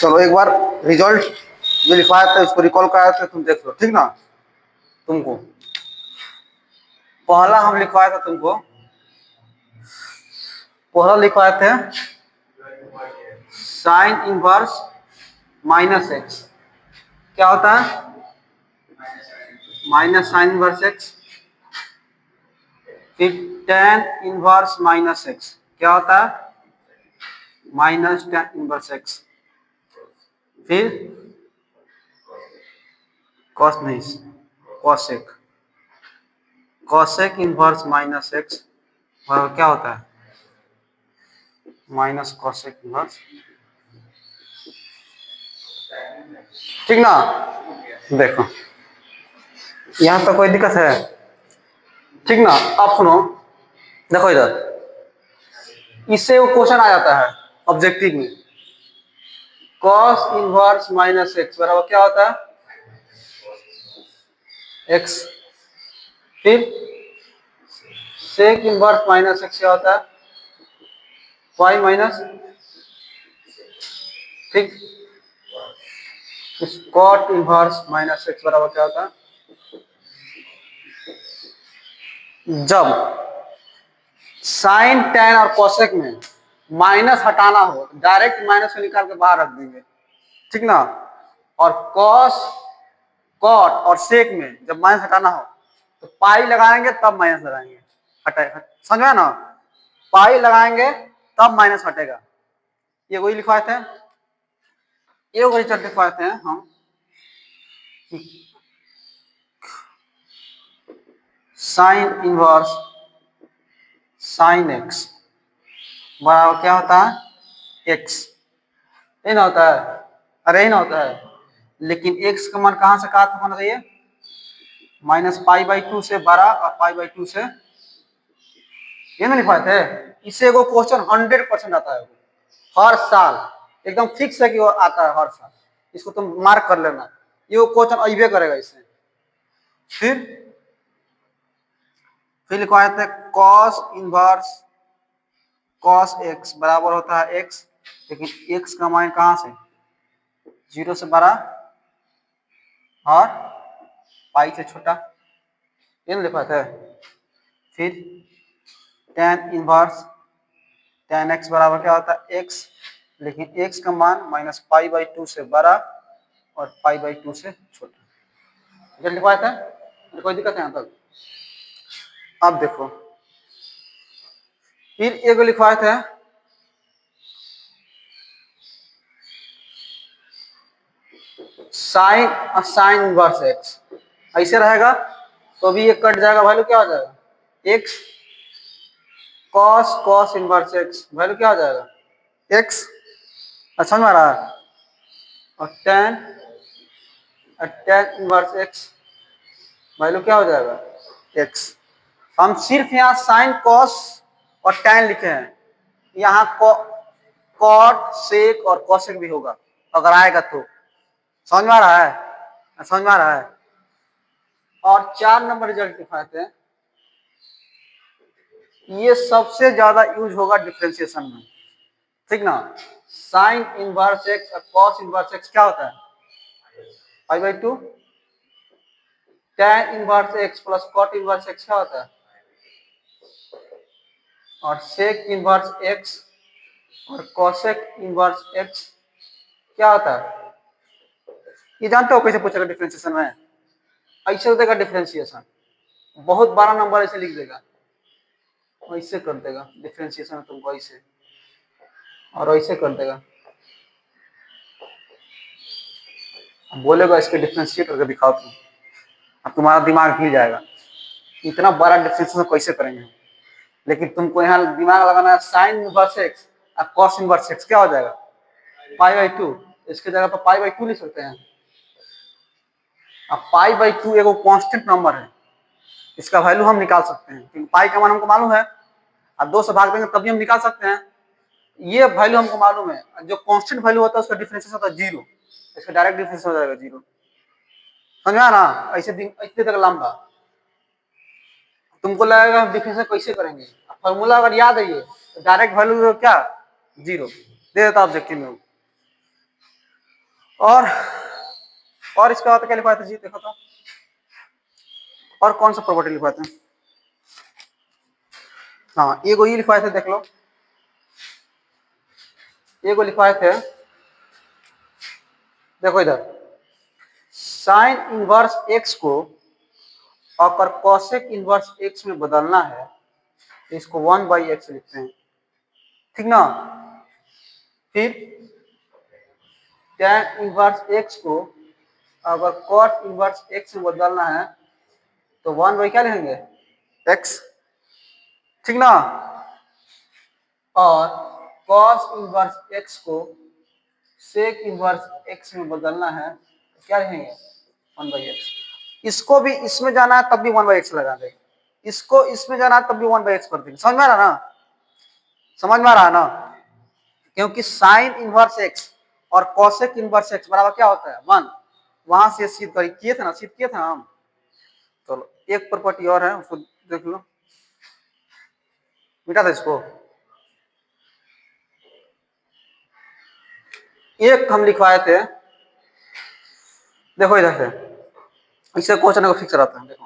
चलो एक बार रिजल्ट जो लिखवाया था उसको रिकॉल कराया था, तुम देख लो, ठीक ना। तुमको पहला हम लिखवाया था, तुमको पहला लिखवाए थे साइन इनवर्स माइनस एक्स। क्या होता है? Minus sign inverse x. फिर टेन इनवर्स माइनस एक्स। क्या होता है? Minus tan inverse x. फिर कॉस नहीं, cosec. Cosec inverse minus x क्या होता है? माइनस कॉसेक इनवर्स, ठीक ना। देखो यहां तक कोई दिक्कत है? ठीक ना। अब सुनो, देखो इधर, इससे वो क्वेश्चन आ जाता है ऑब्जेक्टिव में। कॉस इनवर्स माइनस एक्स बराबर क्या होता है? एक्स। फिर सेक इनवर्स माइनस एक्स क्या होता है? Y minus. ठीक। कॉट इनवर्स माइनस एक्स बराबर क्या होता है? जब साइन टेन और कोसेक में माइनस हटाना हो, डायरेक्ट माइनस को निकाल के बाहर रख देंगे, ठीक ना। और कॉस, कॉट और सेक में जब माइनस हटाना हो तो पाई लगाएंगे तब माइनस लगाएंगे, हटाए, समझा ना। पाई लगाएंगे तब माइनस हटेगा। ये वही लिखवाए थे, ये वही लिखवाए थे हम। साइन इनवर्स साइन एक्स बराबर क्या होता है? एक्स। ये ना होता है? अरे ये ना होता है, लेकिन एक्स का मान कहां से कहा था होना चाहिए? माइनस पाई बाई टू से 12 और पाई बाई टू से, ये ना लिखवाए थे। इससे वो क्वेश्चन 100% आता है, हर साल एकदम फिक्स है कि वो आता है हर साल। इसको तुम मार्क कर लेना, ये वो क्वेश्चन अइबे करेगा इससे। फिर लिखवाए थे कॉस इनवर्स कॉस एक्स बराबर होता है एक्स, लेकिन एक्स का मान कहां से? 0 से 12 और पाई से छोटा, ये लिखा था। फिर tan इनवर्स tan x बराबर क्या होता है? x, लेकिन x का मान माइनस पाई बाई टू से 12 और पाई बाई टू से छोटा, ये लिखवाया था। कोई दिक्कत है यहाँ तक? अब देखो, फिर एक लिखवाए थे साइन साइन इनवर्स एक्स। ऐसे रहेगा तो भी ये कट जाएगा, वैल्यू क्या हो जाएगा? X. Cos cos inverse x value क्या हो जाएगा? एक्स। अच्छा समझ रहा है? और टेन इनवर्स एक्स वैल्यू क्या हो जाएगा? एक्स। हम सिर्फ यहाँ साइन कॉस और टेन लिखे हैं, यहाँ कॉट सेक और कॉसेक भी होगा अगर आएगा तो। समझ में आ रहा है? समझ में आ रहा है? और 4 नंबर रिजल्ट दिखाते हैं, ये सबसे ज्यादा यूज होगा डिफरेंशिएशन में, ठीक ना। साइन इनवर्स एक्स और कॉस इनवर्स एक्स क्या होता है? Pi by two. tan inverse x plus cot inverse x क्या होता है? और सेक इनवर्स एक्स और कॉसेक इनवर्स एक्स क्या होता है? ये जानते हो कैसे पूछेगा डिफरेंशिएशन में? ऐसे देगा डिफरेंशिएशन, बहुत 12 नंबर ऐसे लिख देगा, ऐसे कर देगा डिफरेंशिएशन तुमको, ऐसे और ऐसे कर देगा, बोलेगा इसके डिफरेंशिएट करके दिखाओ तुम, अब तुम्हारा दिमाग हिल जाएगा, इतना बड़ा डिफरेंशिएशन कैसे करेंगे। लेकिन तुमको यहाँ दिमाग लगाना है, साइन इनवर्स एक्स और कॉस इनवर्स एक्स क्या हो जाएगा? पाई बाई टू। इसके जगह पर पाई बाई टू लिख सकते हैं। अब पाई बाई टू एगो कांस्टेंट नंबर है, इसका वैल्यू हम निकाल सकते हैं क्योंकि पाई का मान हमको मालूम है, अब 2 से भाग देंगे तभी हम निकाल सकते हैं। ये वैल्यू हमको मालूम है, जो कांस्टेंट वैल्यू होता है उसका डिफरेंशिएशन होता है 0, इसका डायरेक्ट डिफरेंशिएशन हो जाएगा 0। समझा ना? ऐसे इतने तक लंबा तुमको लगेगा डिफरेंशिएशन कैसे करेंगे, फॉर्मूला अगर याद है ये तो डायरेक्ट वैल्यू क्या? 0 दे देता ऑब्जेक्टिव में। और इसके बाद क्या लिखवाए थे जी, देखो तो और कौन सा प्रॉपर्टी लिखवाए थे? हाँ ये लिखवाए थे, देख लो ये लिखवाए थे, देखो इधर साइन इनवर्स एक्स को अगर कॉसेक इनवर्स एक्स में बदलना है तो इसको 1/x लिखते हैं, ठीक ना। फिर tan इनवर्स एक्स को अगर cos इनवर्स एक्स में बदलना है तो 1 क्या लिखेंगे, x, ठीक ना। और cos इनवर्स x को sec इनवर्स x में बदलना है तो क्या लिखेंगे, 1/x। इसको भी इसमें जाना है तब भी 1/x लगा देंगे, इसको इसमें जाना है तब भी 1/x कर देंगे। समझ में आ रहा ना, समझ में आ रहा ना, क्योंकि साइन इनवर्स एक्स और कॉसेक इनवर्स एक्स बराबर क्या होता है, 1। वहां से सिद्ध किए थे ना, सिद्ध किए थे हम। चलो एक प्रॉपर्टी और है, उसको देख लो, मिटा दे इसको। एक हम लिखवाए थे, देखो इधर से, इससे क्वेश्चन को फिक्स रहता है। देखो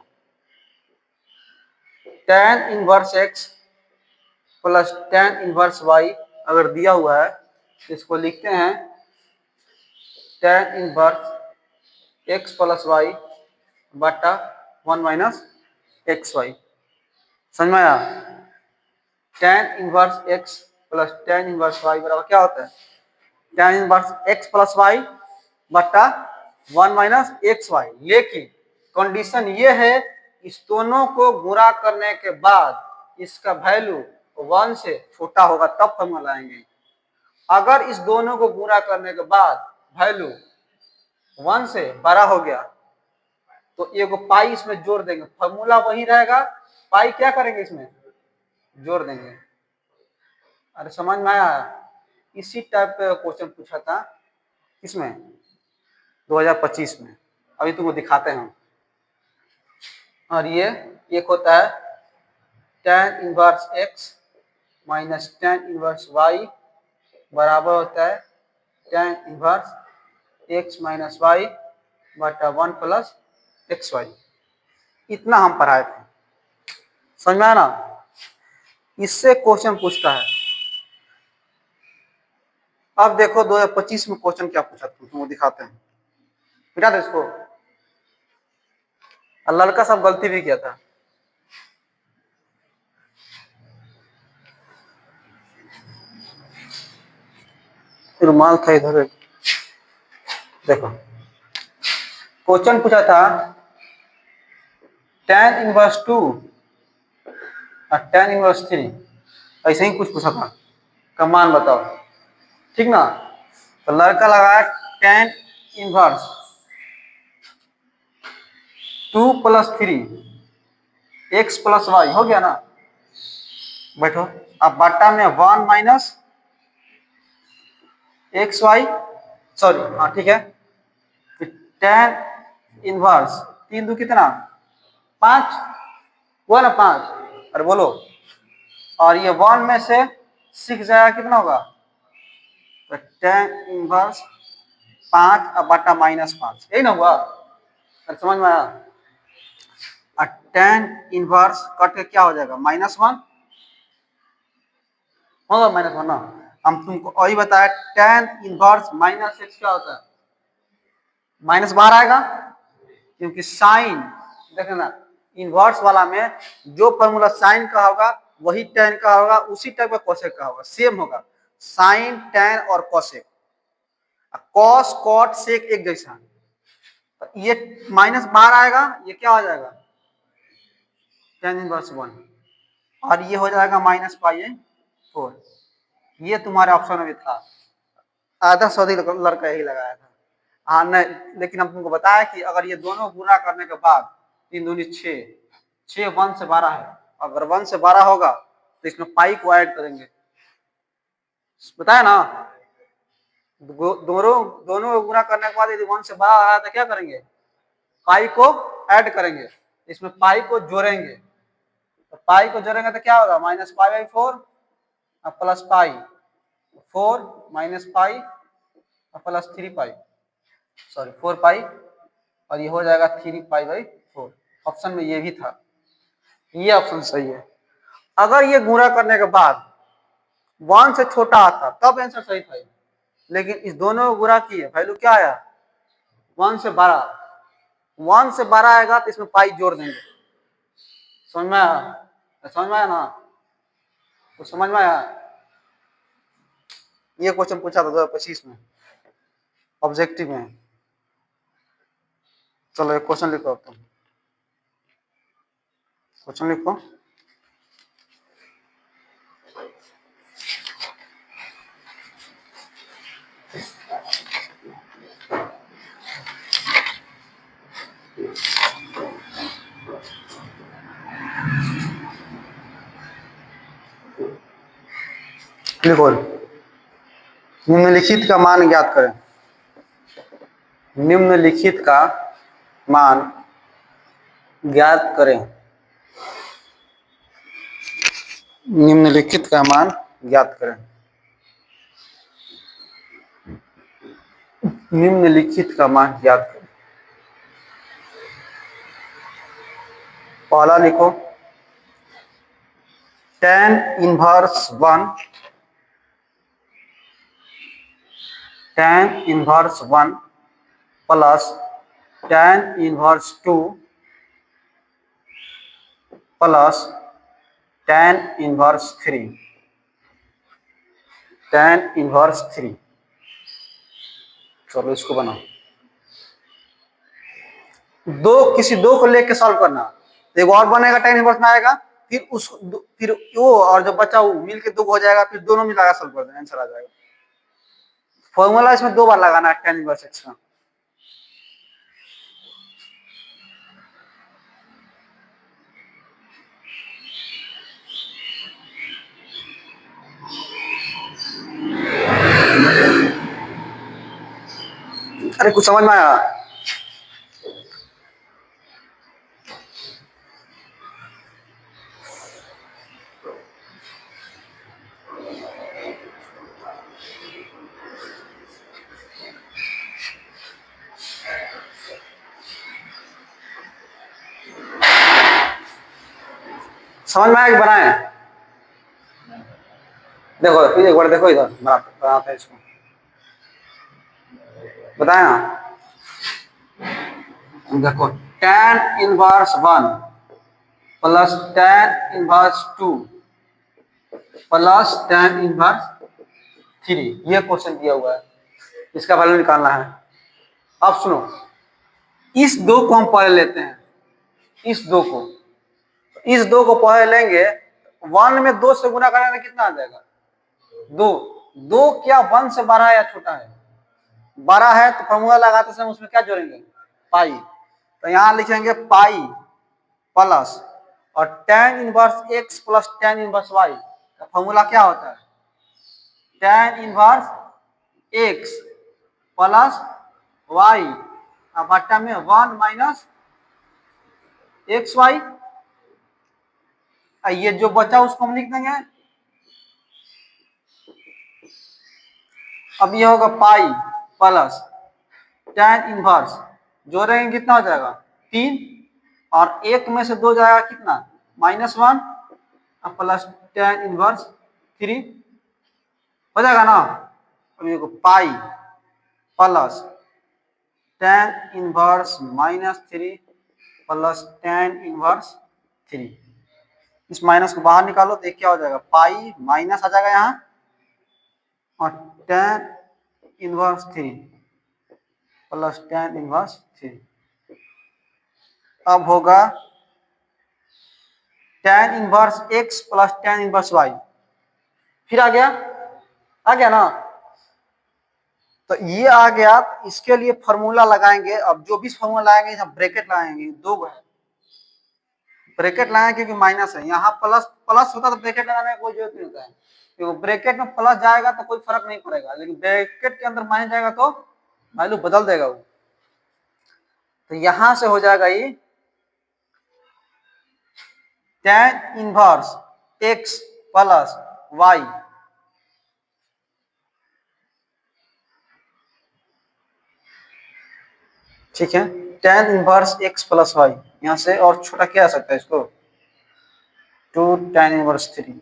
tan inverse x plus tan inverse y अगर दिया हुआ है तो इसको लिखते हैं tan inverse x plus y बटा 1 माइनस एक्स वाई। समझ में आया, tan inverse x plus tan inverse y बराबर क्या होता है, tan inverse x plus y बटा 1 माइनस एक्स वाई। लेकिन कंडीशन ये है इस दोनों को गुणा करने के बाद इसका वैल्यू 1 से छोटा होगा तब फॉर्मूला लाएंगे। अगर इस दोनों को गुणा करने के बाद वैल्यू 1 से बड़ा हो गया तो एक पाई इसमें जोड़ देंगे, फॉर्मूला वही रहेगा, पाई क्या करेंगे इसमें जोड़ देंगे। अरे समझ में आया, इसी टाइप का क्वेश्चन पूछा था इसमें 2025 में, अभी तुमको दिखाते हैं। और ये एक होता है tan inverse x minus tan inverse y बराबर होता है tan inverse x minus y बटा 1 प्लस एक्स वाई। इतना हम पढ़ाए थे, समझ में आया ना। इससे क्वेश्चन पूछता है। अब देखो 2025 में क्वेश्चन क्या पूछा तुमको दिखाते हैं, मिटा दो इसको। लड़का सब गलती भी किया था। रुमाल था इधर, देखो क्वेश्चन पूछा था tan इनवर्स 2 और tan इनवर्स 3, ऐसे ही कुछ पूछा था, का मान बताओ, ठीक ना। तो लड़का लगाया tan inverse 2 plus 3 x plus y, हो गया ना। बैठो, अब बट्टा में 1 माइनस एक्स वाई, सॉरी हाँ ठीक है, tan इनवर्स 3 दो कितना 5 हुआ ना 5, अरे बोलो, और ये 1 में से 6 जाएगा कितना होगा, तो tan इनवर्स 5 अब बटा -5, यही ना हुआ, अरे समझ में आया। और tan इनवर्स कट के क्या हो जाएगा -1 होगा, -1 ना। हम तुमको वही बताया tan इनवर्स -x क्या होता है, -12 आएगा, क्योंकि साइन देखना इनवर्स वाला में जो फॉर्मूला साइन का होगा वही tan का होगा, उसी टाइप का कोसेक का होगा, सेम होगा, साइन tan और कोसेक, कॉस कॉट सेक एक जैसा। तो ये -12 आएगा, ये क्या हो जाएगा tan इनवर्स 1, और ये हो जाएगा -π/4। ये तुम्हारे ऑप्शन में था, आधा सौदी लड़का यही लगाया था। हाँ नहीं, लेकिन हम तुमको बताया कि अगर ये दोनों गुणा करने के बाद 3 दूनी 6, 6 1 से 12 है, अगर 1 से 12 होगा तो इसमें पाई को ऐड करेंगे, बताया ना। दोनों दोनों गुणा करने के बाद यदि 1 से 12 आ रहा है तो क्या करेंगे, पाई को ऐड करेंगे, इसमें पाई को जोड़ेंगे, तो पाई को जोड़ेंगे तो क्या होगा -π/4 प्लस पाई 4 -π प्लस 3 पाई, सॉरी 4 पाई, और ये हो जाएगा 3 पाई बाई 4। ऑप्शन में ये भी था, ये ऑप्शन सही है। अगर ये गुणा करने के बाद 1 से छोटा आता तब आंसर सही था, लेकिन इस दोनों को गुणा किए, वैल्यू क्या आया 1 से 12। 1 से 12 आएगा तो इसमें पाई जोड़ देंगे। समझ में आया? समझ में आया ना? तो समझ में आया? ये क्वेश्चन पूछा था 2025 में, ऑब्जेक्टिव में। चलो एक क्वेश्चन लिखो अब तुम, क्वेश्चन लिखो। लिखो, निम्नलिखित का मान ज्ञात करें। निम्नलिखित का मान ज्ञात करें। निम्नलिखित का मान ज्ञात करें। निम्नलिखित का मान ज्ञात करें। पहला लिखो tan inverse 1, tan inverse 1 plus tan inverse 2 plus tan inverse 3, tan inverse 3। चलो इसको बनाओ। किसी दो को लेके सॉल्व करना, एक और बनेगा tan इनवर्स में आएगा, फिर वो और जो बचा वो मिल के 2 हो जाएगा, फिर दोनों मिला सॉल्व कर देना, आंसर आ जाएगा। फॉर्मूला इसमें 2 बार लगाना है tan इनवर्स x का। अरे कुछ समझ में आया? समझ में आया कि बनाए? देखो फिर एक बार देखो, इधर बनाते हैं इसको, बताए ना। देखो tan inverse 1 plus tan inverse 2 plus tan inverse 3, ये क्वेश्चन दिया हुआ है, इसका वैल्यू निकालना है। अब सुनो, इस 2 को हम पहले लेते हैं, इस 2 को पहले लेंगे। 1 में 2 से गुना करने में कितना आ जाएगा 2। 2 क्या 1 से बड़ा है या छोटा है? बड़ा है तो फॉर्मूला लगाते समय उसमें क्या जोड़ेंगे पाई, तो यहां लिखेंगे पाई प्लस, और tan inverse x plus tan inverse y का फॉर्मूला क्या होता है tan inverse x plus y बट्टा में 1 माइनस एक्स वाई। ये जो बचा उसको हम लिख देंगे, अब ये होगा पाई प्लस tan इनवर्स, जोड़ेंगे कितना हो जाएगा 3, और 1 में से 2 जाएगा कितना -1, प्लस tan इनवर्स 3 हो जाएगा ना। अब ये पाई plus tan inverse -3 plus tan inverse 3, इस माइनस को बाहर निकालो तो क्या हो जाएगा, पाई माइनस आ जाएगा यहाँ, और tan inverse 3 plus tan inverse 3। अब होगा tan inverse x plus tan inverse y, फिर आ गया ना। तो ये आ गया, इसके लिए फॉर्मूला लगाएंगे। अब जो भी फॉर्मूला लगाएंगे यहाँ ब्रैकेट लगाएंगे, 2 ब्रैकेट लगाएंगे क्योंकि माइनस है, यहाँ प्लस प्लस होता तो ब्रैकेट लगाने का कोई जरूरत नहीं होता है, क्योंकि ब्रैकेट में प्लस जाएगा तो कोई फर्क नहीं पड़ेगा, लेकिन ब्रैकेट के अंदर माइनस जाएगा तो वैल्यू बदल देगा वो। तो यहां से हो जाएगा ये tan inverse x plus y ठीक है, tan inverse x plus y, यहाँ से और छोटा क्या आ सकता है इसको, 2 tan−3।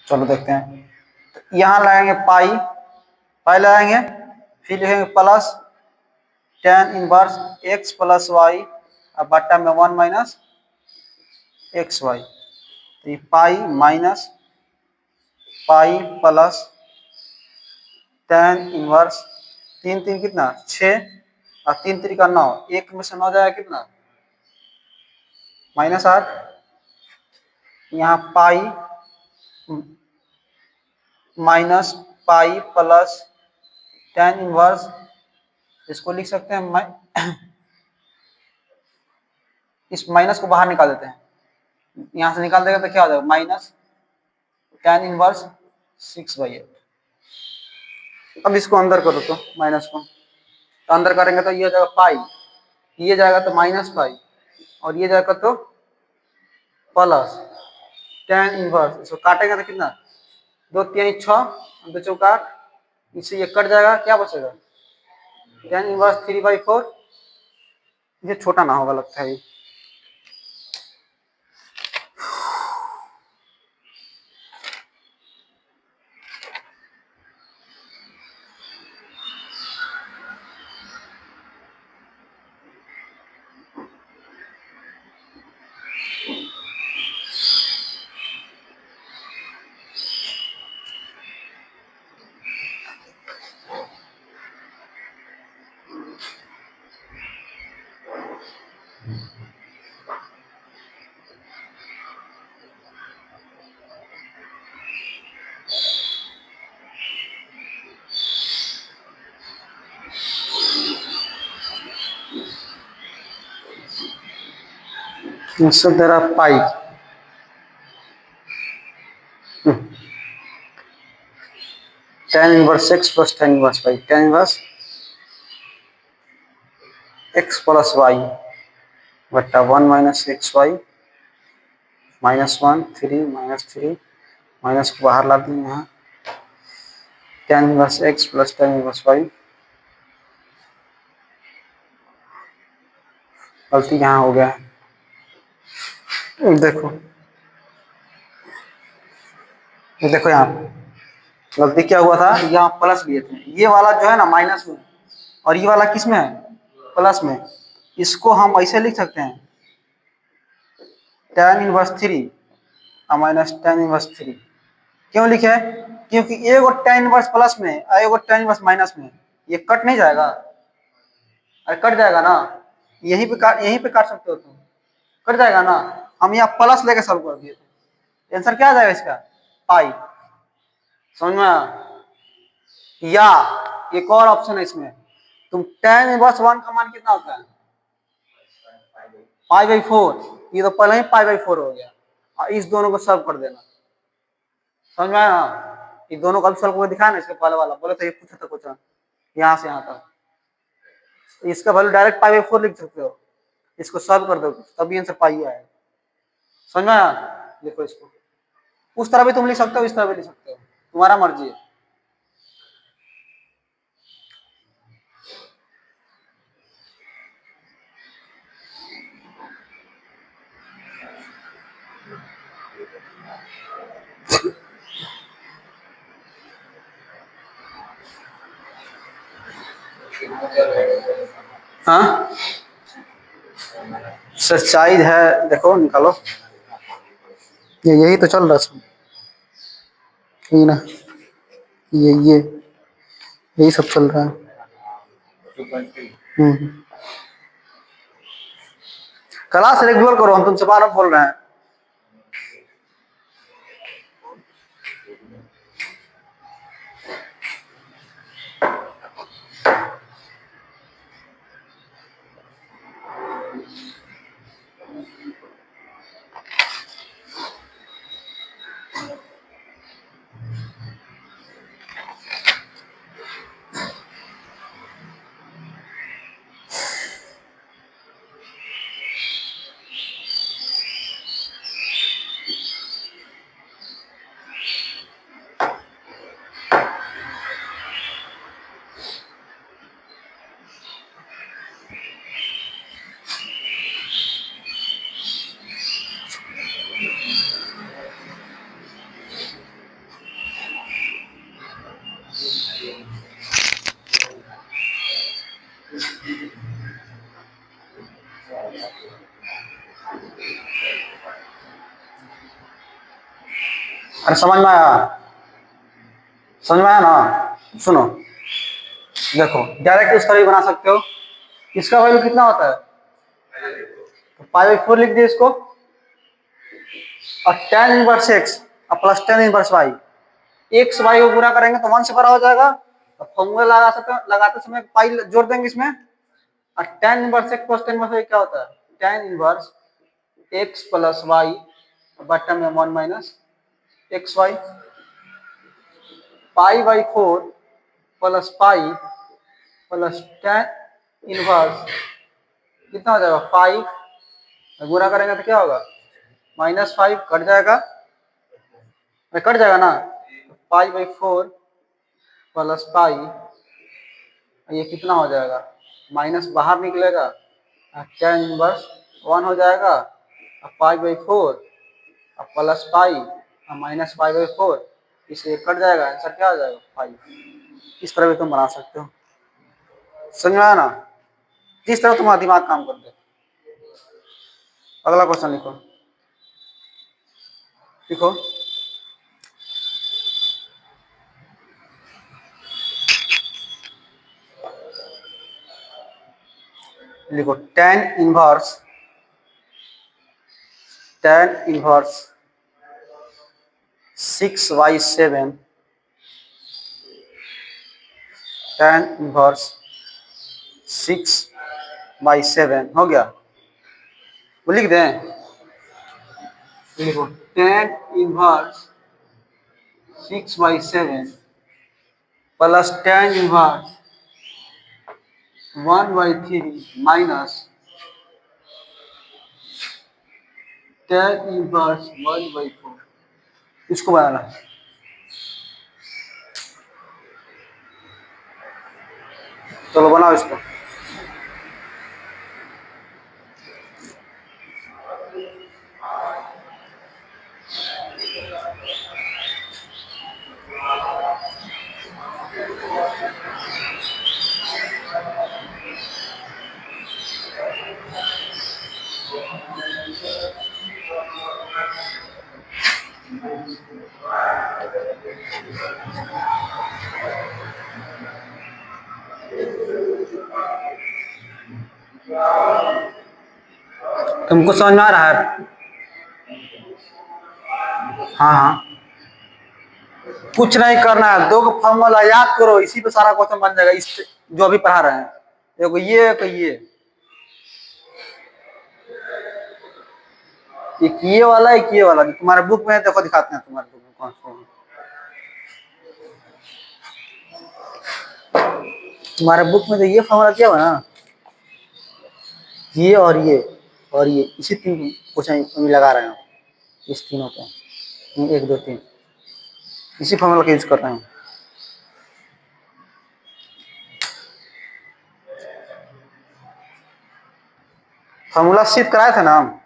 चलो देखते हैं, तो यहाँ लगाएंगे पाई, पाई लगाएंगे, फिर लिखेंगे plus tan inverse x plus y और बट्टा में 1 माइनस एक्स वाई, तो ये pi minus pi plus tan inverse, 3 3 कितना 6 और 3 3 का 9, एक में से 9 जाएगा कितना -8, यहाँ पाई minus pi plus tan inverse, इसको लिख सकते हैं इस माइनस को बाहर निकाल देते हैं, यहाँ से निकाल देगा तो क्या हो जाएगा माइनस tan इनवर्स 6/8। अब इसको अंदर करो तो माइनस को, तो अंदर करेंगे तो ये हो जाएगा पाई, ये जाएगा तो माइनस पाई, और ये जाएगा तो प्लस tan इनवर्स, इसको काटेंगे तो कितना 2 3 6 2 चौका 8, इससे ये कट जाएगा, क्या बचेगा tan इनवर्स 3/4, ये छोटा ना होगा लगता है। इससे दे रहा पाई, tan inverse x plus tan inverse y, tan inverse x plus y बट्टा 1 माइनस एक्स वाई -1 3 -3, माइनस को बाहर ला दें यहाँ, tan inverse x plus tan inverse y, गलती यहाँ हो गया है, देखो देखो यहाँ गलती क्या हुआ था, यहाँ प्लस लिए थे, ये वाला जो है ना माइनस में, और ये वाला किस में है प्लस में, इसको हम ऐसे लिख सकते हैं tan इनवर्स 3 और माइनस tan इनवर्स 3, क्यों लिखे है, क्योंकि एक और tan इनवर्स प्लस में और एक और tan इनवर्स माइनस में, ये कट नहीं जाएगा, अरे कट जाएगा ना, यहीं पे काट सकते हो तुम, कट जाएगा ना, हम यहाँ प्लस लेके सॉल्व कर दिए थे, आंसर क्या आ जाएगा इसका पाई, समझ में आया? या एक और ऑप्शन है इसमें, तुम tan इनवर्स 1 का मान कितना होता है π/4, ये तो पहले ही π/4 हो गया, और इस दोनों को सॉल्व कर देना, समझ में आया ना, ये दोनों का सॉल्व करके दिखाया ना, इसके पहले वाला बोले तो ये पूछा था क्वेश्चन, यहाँ से यहाँ तक, इसका वैल्यू डायरेक्ट π/4 लिख सकते हो, इसको सॉल्व कर दो तभी आंसर पाई आएगा, समझ में आया? देखो इसको उस तरह भी तुम लिख सकते हो, इस तरह भी लिख सकते हो, तुम्हारा मर्जी है। हाँ सच्चाई है, देखो निकालो, यही तो चल रहा है, ये ना, ये यही सब चल रहा है। क्लास रेगुलर करो, हम तुमसे बार बार बोल रहे हैं। अरे समझ में आया? समझ में आया ना? सुनो, देखो डायरेक्ट उस तरह भी बना सकते हो। इसका वैल्यू कितना होता है? तो π/4 लिख दिए इसको, और tan इनवर्स x और plus tan inverse y, x y को पूरा करेंगे तो 1 से बड़ा हो जाएगा। तो फॉर्मूला लगा सकते हैं, लगाते समय पाई जोड़ देंगे इसमें, और tan inverse x plus tan inverse y क्या होता है? tan inverse x plus y बट्टा में 1 minus x y, π/4 plus pi plus tan inverse कितना हो जाएगा? 5, गुणा करेंगे तो क्या होगा? -5 कट जाएगा, कट जाएगा ना। π/4 प्लस पाई, ये कितना हो जाएगा? माइनस बाहर निकलेगा, tan इनवर्स 1 हो जाएगा, π/4 और प्लस पाई और माइनस π/4, इससे कट जाएगा, आंसर क्या हो जाएगा? 5। इस तरह भी तुम बना सकते हो। समझ में आया ना? जिस तरह तुम्हारा दिमाग काम कर दे। अगला क्वेश्चन लिखो, लिखो। लिखो tan इनवर्स 6/7, tan इनवर्स 6/7 हो गया। वो लिख दें, लिखो tan inverse 6/7 plus tan inverse 1/3 minus tan inverse 1/4। इसको बनाना है। चलो बनाओ इसको। तुमको समझ में आ रहा है? हाँ हाँ, कुछ नहीं करना है, दो फॉर्मूला याद करो, इसी पे सारा क्वेश्चन बन जाएगा। इस जो अभी पढ़ा रहे हैं, देखो ये एक ये वाला, एक ये वाला, तुम्हारे बुक में देखो, दिखाते हैं तुम्हारे बुक में कौन सा। तुम्हारे बुक में तो ये फॉर्मूला क्या हुआ ना, ये और ये इसी तीन क्वेश्चन लगा रहे हैं, इस तीनों पे 1 2 3 इसी फॉर्मूला का यूज कर रहे हैं। फॉर्मूला सिद्ध कराए थे ना हम।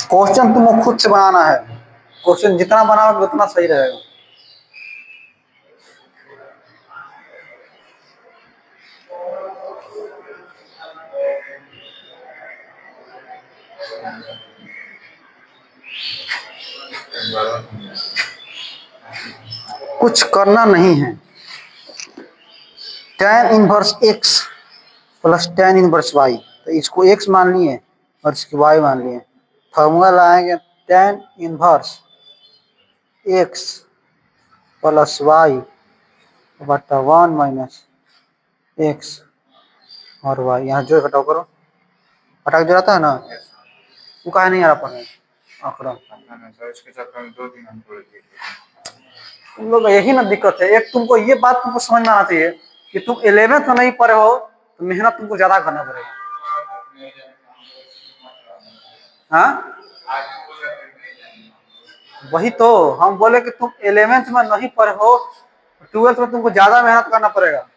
क्वेश्चन तुमको खुद से बनाना है। क्वेश्चन जितना बनाओगे उतना सही रहेगा। कुछ करना नहीं है, tan inverse x plus tan inverse y, तो इसको x मान लिए और इसकी y मान लिए। फॉर्मूला लाएंगे tan inverse x plus y बटा 1 माइनस x और y। यहाँ जो घटाओ करो, घटा के जो रहता है ना, वो काहे नहीं आ रहा पढ़ने आंकड़ा। तुम लोग यही ना दिक्कत है। एक तुमको ये बात तुमको समझ में आना चाहिए कि तुम 11th में नहीं पढ़े हो तो मेहनत तुमको ज्यादा करना पड़ेगा। हाँ, वही तो हम बोले कि तुम 11th में नहीं पढ़े हो, 12th में तुमको ज्यादा मेहनत करना पड़ेगा।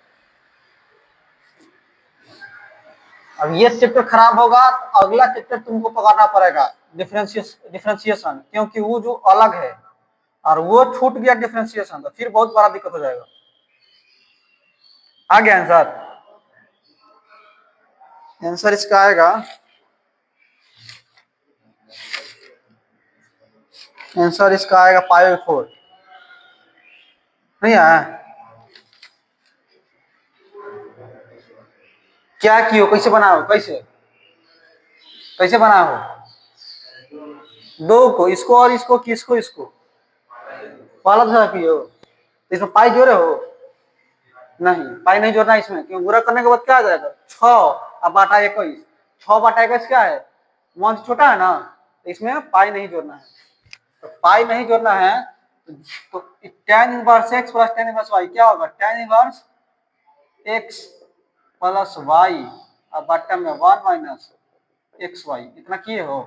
अब ये चैप्टर खराब होगा तो अगला चैप्टर तुमको पकड़ना पड़ेगा, डिफरेंशिएशन, क्योंकि वो जो अलग है और वो छूट गया डिफरेंशिएशन तो फिर बहुत बड़ा दिक्कत हो जाएगा। आ गया आंसर? आंसर इसका आएगा, आंसर इसका आएगा π/4। नहीं आया? क्या कियो, कैसे बनाओ, कैसे कैसे बनाओ? दो को, इसको और इसको, किसको इसको पहला दूसरा कियो, इसमें पाई जोड़े हो? नहीं, पाई नहीं जोड़ना इसमें, क्यों? गुणा करने के बाद क्या आ जाएगा? 6 अब बाटा 21। 6 बटा 21 क्या है? 1 से छोटा है ना, तो इसमें पाई नहीं जोड़ना है। तो पाई नहीं जोड़ना है तो tan inverse x plus tan inverse y क्या होगा? tan inverse x plus y और बटा में 1 माइनस xy। इतना किए हो?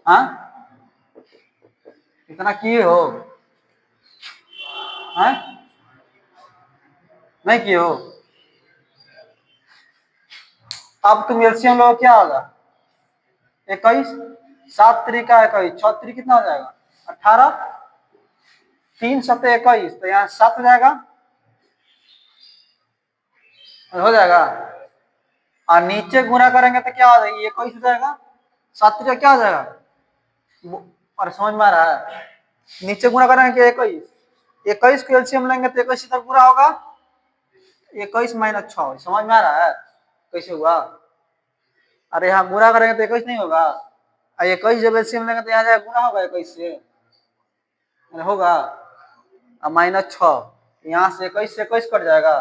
हाँ, इतना किए हो? हाँ, नहीं किए हो? अब तुम एलसीएम लो, क्या होगा? 21, 7 तरीका 21, 6 तरीक कितना हो जाएगा? 18, 3 7 21, तो यहाँ 7 हो जाएगा, हो जाएगा। और नीचे गुणा करेंगे तो क्या हो जाएगा? 21 हो जाएगा, 7 तरीका क्या हो जाएगा? और समझ में आ रहा है? नीचे गुणा करेंगे 21, 21 को एलसीएम लेंगे तो 21 तक पूरा होगा, 21 माइनस 6। समझ में आ रहा है कैसे हुआ? अरे यहाँ गुणा करेंगे तो 21 नहीं होगा, 21 जब एलसीएम लेंगे तो यहाँ जाएगा गुणा होगा 21 से, होगा, और माइनस 6, यहाँ से 21 से 21 कट जाएगा,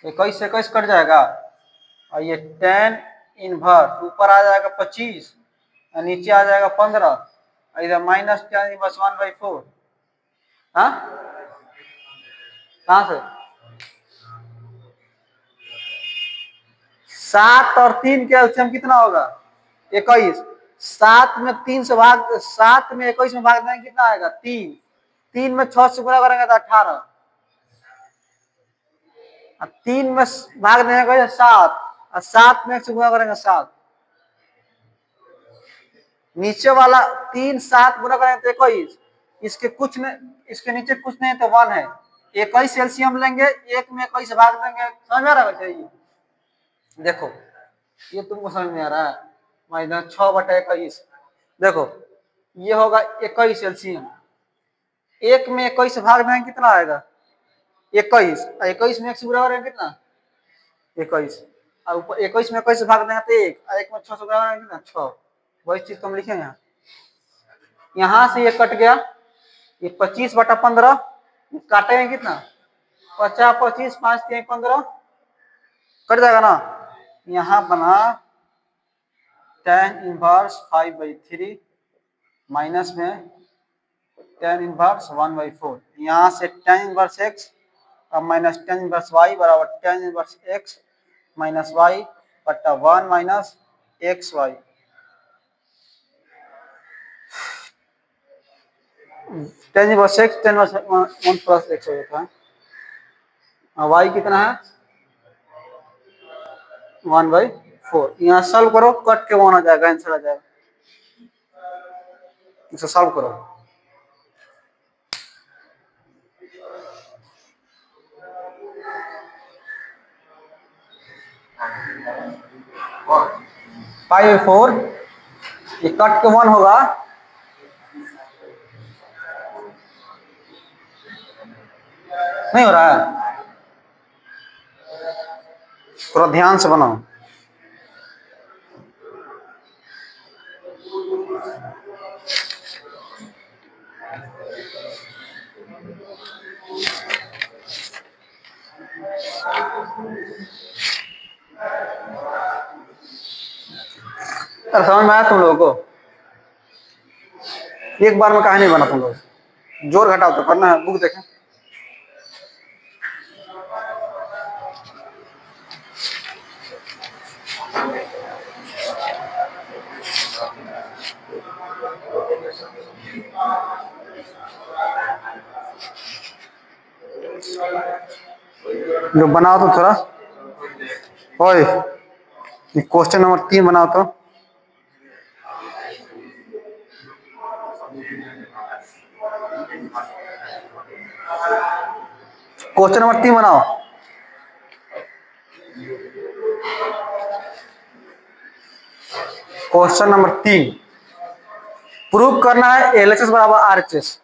21 से 21 कट जाएगा। और ये tan इनवर्स ऊपर आ जाएगा 25 और नीचे आ जाएगा 15, इधर माइनस tan इनवर्स 1/4। हाँ, कहाँ से? 7 और 3 के एलसीएम कितना होगा? 21। 7 में 3 से भाग, 7 में 21 में भाग देंगे कितना आएगा? 3। 3 में 6 से गुणा करेंगे तो 18, और 3 में भाग देंगे 7, और 7 में 1 से गुणा करेंगे 7। नीचे वाला 3 7 गुणा करेंगे तो 21, इसके कुछ नहीं, इसके नीचे कुछ नहीं तो 1 है। 21 एलसीएम लेंगे, 1 में 21 भाग देंगे। समझ में आ रहा है? देखो ये तुमको समझ में आ रहा है? माइनस 6 बटा 21, देखो ये होगा 21 एलसीएम, 1 में 21 भाग देंगे कितना आएगा? 21, 21 में 1 से गुणा करेंगे कितना? 21, और ऊपर 21 में 21 भाग देंगे तो 1, और 1 में 6 से गुणा करेंगे कितना? 6। वही चीज तुम लिखे यहाँ, यहाँ से ये कट गया, ये 25 बटा 15 काटेंगे कितना? 50, 25, 5 3 15, कट जाएगा ना। यहाँ बना tan इनवर्स 5/3 माइनस में tan इनवर्स 1/4। यहाँ से tan इनवर्स x और माइनस tan इनवर्स y बराबर tan inverse x minus y बटा 1 minus xy। tan inverse x tan inverse 1 plus x हो जाता है, और y कितना है? 1/4। यहाँ सॉल्व करो, कट के 1 आ जाएगा, आंसर आ जाएगा। इसे सॉल्व करो। पाई 4 ये कट के 1 होगा, नहीं हो रहा है, थोड़ा ध्यान से बनाओ। समझ में आया तुम लोगों को? एक बार में कहा नहीं बना तुम लोग, जोर घटाओ तो करना है। बुक देखें, जो बनाओ तो थोड़ा। ओए क्वेश्चन नंबर 3 बनाओ तो। क्वेश्चन नंबर 3 बनाओ। क्वेश्चन नंबर 3 प्रूव करना है एलएचएस बराबर आरएचएस।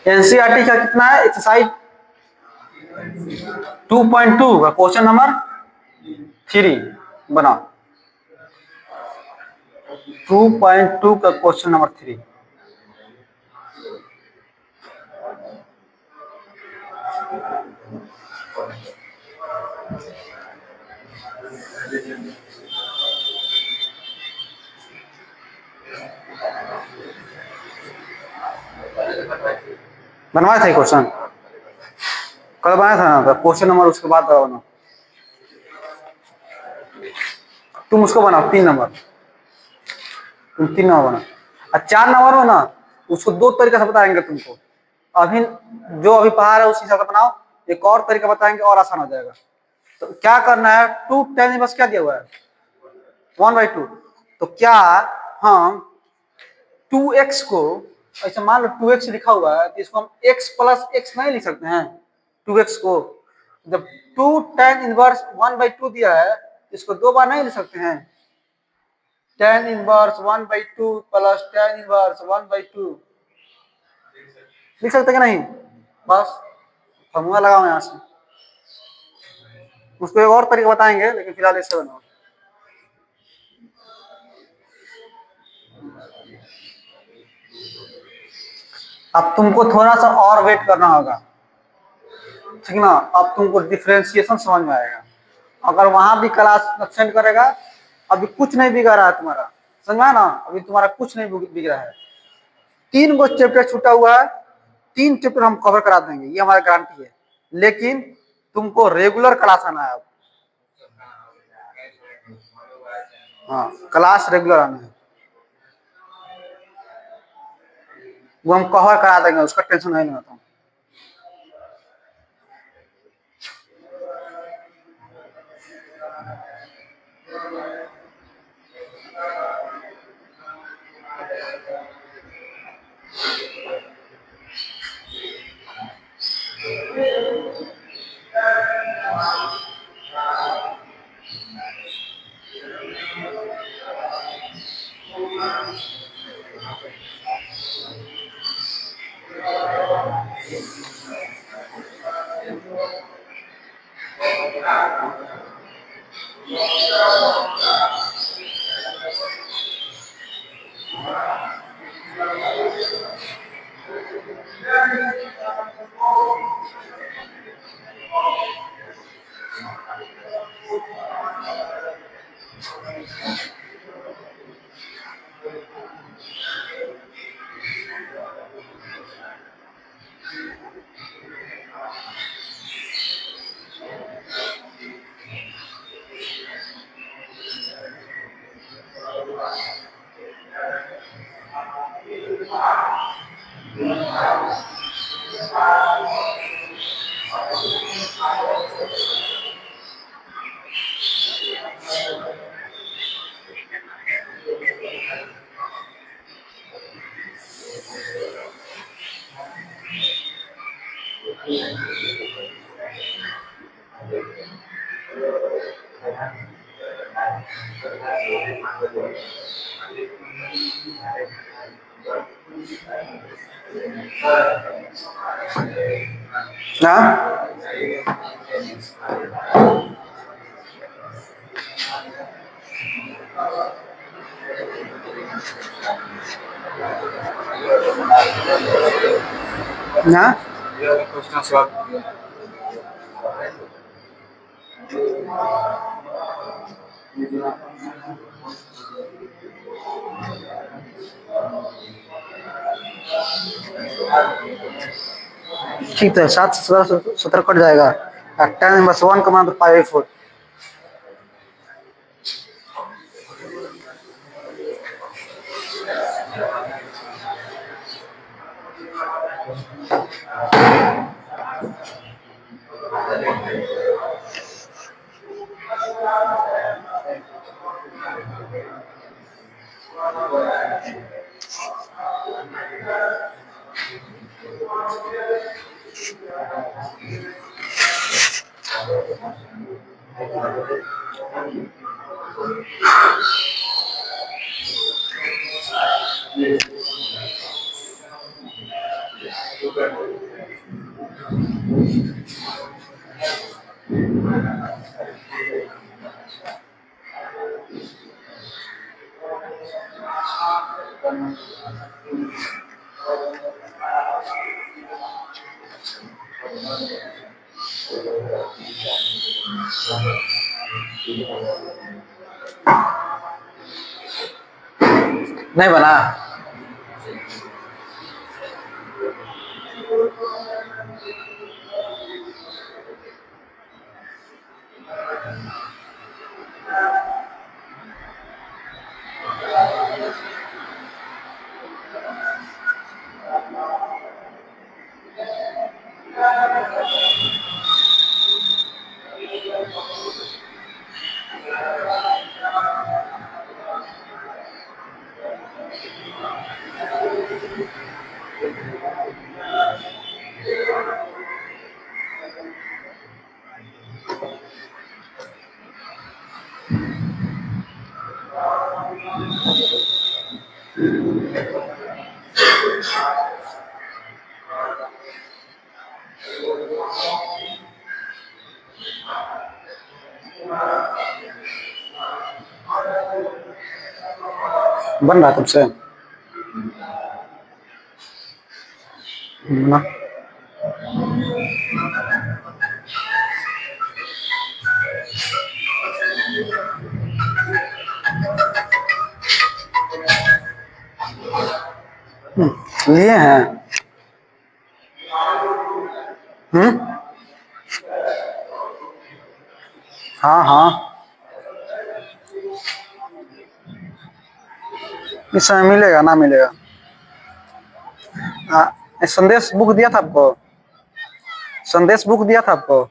एनसीईआरटी का कितना है? एक्सरसाइज 2.2 का क्वेश्चन नंबर 3 बनाओ। 2.2 का क्वेश्चन नंबर 3। बनवाया था क्वेश्चन, कल बनाया था ना क्वेश्चन नंबर, उसके बाद बनाओ। तुम उसको बनाओ 3 नंबर, तुम 3 नंबर बनाओ। और 4 नंबर हो ना, उसको 2 तरीके से बताएंगे तुमको। अभी जो अभी पढ़ा रहा है उसी हिसाब से बनाओ, एक और तरीका बताएंगे और आसान हो जाएगा। तो क्या करना है, 2 tan इनवर्स क्या दिया हुआ है? 1/2। तो क्या हम 2x को ऐसे मान लो 2x लिखा हुआ है, तो इसको हम x प्लस x नहीं लिख सकते हैं? 2x को जब 2 tan इनवर्स 1/2 दिया है, इसको 2 बार नहीं लिख सकते हैं? tan inverse 1/2 plus tan inverse 1/2 लिख सकते कि नहीं? बस फॉर्मूला लगाओ यहाँ से। उसको एक और तरीका बताएंगे, लेकिन फिलहाल इससे बनाओ। अब तुमको थोड़ा सा और वेट करना होगा, ठीक ना? अब तुमको डिफरेंशिएशन समझ में आएगा। अगर वहां भी क्लास सेंड करेगा, अभी कुछ नहीं बिगड़ रहा है तुम्हारा, समझ में आया ना? अभी तुम्हारा कुछ नहीं बिग रहा है। 3 गो चैप्टर छूटा हुआ है, 3 चैप्टर हम कवर करा देंगे, ये हमारा गारंटी है। लेकिन तुमको रेगुलर क्लास आना है अब। हाँ, क्लास रेगुलर आना है, वो हम कवर करा देंगे, उसका टेंशन नहीं लेना तुम। ना ना ठीक है, 7 17 कट जाएगा। 10 + 1 का मान तो 5/4। नहीं बना। बन रहा तुमसे ना। लिए हैं। हाँ हाँ, इस समय मिलेगा ना मिलेगा। संदेश बुक दिया था आपको? संदेश बुक दिया था आपको?